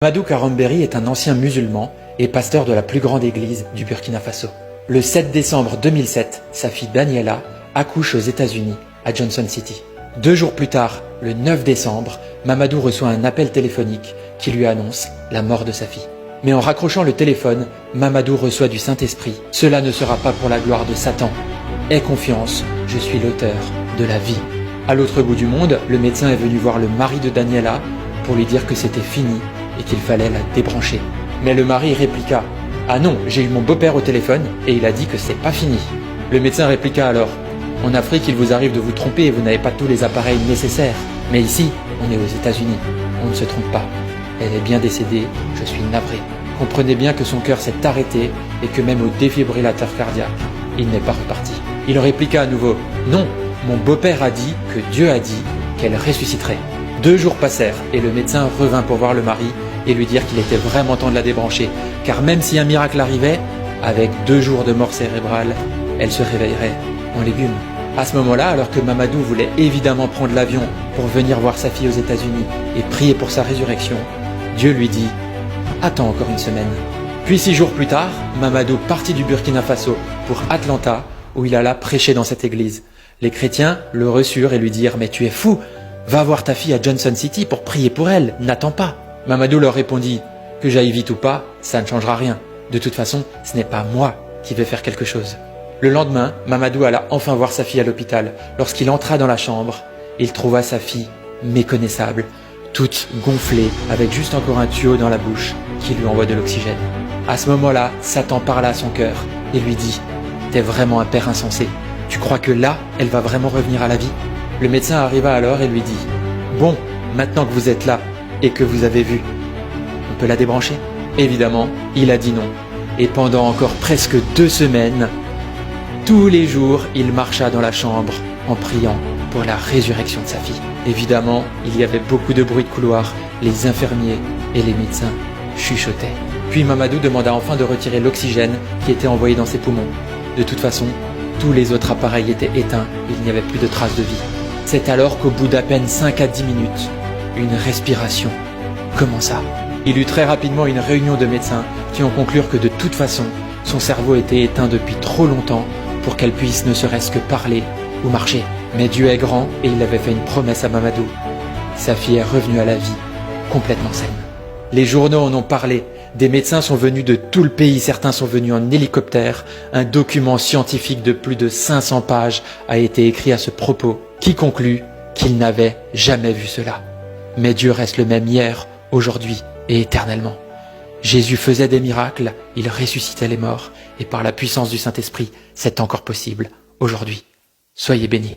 Mamadou Karambéry est un ancien musulman et pasteur de la plus grande église du Burkina Faso. Le 7 décembre 2007, sa fille Daniela accouche aux États-Unis, à Johnson City. 2 jours plus tard, le 9 décembre, Mamadou reçoit un appel téléphonique qui lui annonce la mort de sa fille. Mais en raccrochant le téléphone, Mamadou reçoit du Saint-Esprit. Cela ne sera pas pour la gloire de Satan. Aie confiance, je suis l'auteur de la vie. À l'autre bout du monde, le médecin est venu voir le mari de Daniela pour lui dire que c'était fini et qu'il fallait la débrancher. Mais le mari répliqua « Ah non, j'ai eu mon beau-père au téléphone et il a dit que c'est pas fini. » Le médecin répliqua alors « En Afrique, il vous arrive de vous tromper et vous n'avez pas tous les appareils nécessaires. Mais ici, on est aux États-Unis. On ne se trompe pas. Elle est bien décédée, je suis navré. » Comprenez bien que son cœur s'est arrêté et que même au défibrillateur cardiaque, il n'est pas reparti. Il répliqua à nouveau « Non, mon beau-père a dit que Dieu a dit qu'elle ressusciterait. » 2 jours passèrent et le médecin revint pour voir le mari et lui dire qu'il était vraiment temps de la débrancher, car même si un miracle arrivait, avec 2 jours de mort cérébrale, elle se réveillerait en légumes. À ce moment-là, alors que Mamadou voulait évidemment prendre l'avion pour venir voir sa fille aux États-Unis et prier pour sa résurrection, Dieu lui dit « Attends encore une semaine. » Puis 6 jours plus tard, Mamadou partit du Burkina Faso pour Atlanta, où il alla prêcher dans cette église. Les chrétiens le reçurent et lui dirent « Mais tu es fou, va voir ta fille à Johnson City pour prier pour elle, n'attends pas. » Mamadou leur répondit « Que j'aille vite ou pas, ça ne changera rien. De toute façon, ce n'est pas moi qui vais faire quelque chose. » Le lendemain, Mamadou alla enfin voir sa fille à l'hôpital. Lorsqu'il entra dans la chambre, il trouva sa fille méconnaissable, toute gonflée, avec juste encore un tuyau dans la bouche qui lui envoie de l'oxygène. À ce moment-là, Satan parla à son cœur et lui dit « T'es vraiment un père insensé. Tu crois que là, elle va vraiment revenir à la vie ?» Le médecin arriva alors et lui dit « Bon, maintenant que vous êtes là et que vous avez vu, on peut la débrancher ?» Évidemment, il a dit non. Et pendant encore presque 2 semaines, tous les jours, il marcha dans la chambre en priant pour la résurrection de sa fille. Évidemment, il y avait beaucoup de bruit de couloir, les infirmiers et les médecins chuchotaient. Puis Mamadou demanda enfin de retirer l'oxygène qui était envoyé dans ses poumons. De toute façon, tous les autres appareils étaient éteints, il n'y avait plus de traces de vie. C'est alors qu'au bout d'à peine 5 à 10 minutes, une respiration commença. Il eut très rapidement une réunion de médecins qui ont conclu que de toute façon, son cerveau était éteint depuis trop longtemps pour qu'elle puisse ne serait-ce que parler ou marcher. Mais Dieu est grand et il avait fait une promesse à Mamadou. Sa fille est revenue à la vie, complètement saine. Les journaux en ont parlé. Des médecins sont venus de tout le pays, certains sont venus en hélicoptère. Un document scientifique de plus de 500 pages a été écrit à ce propos, qui conclut qu'il n'avait jamais vu cela. Mais Dieu reste le même hier, aujourd'hui et éternellement. Jésus faisait des miracles, il ressuscitait les morts, et par la puissance du Saint-Esprit, c'est encore possible aujourd'hui. Soyez bénis.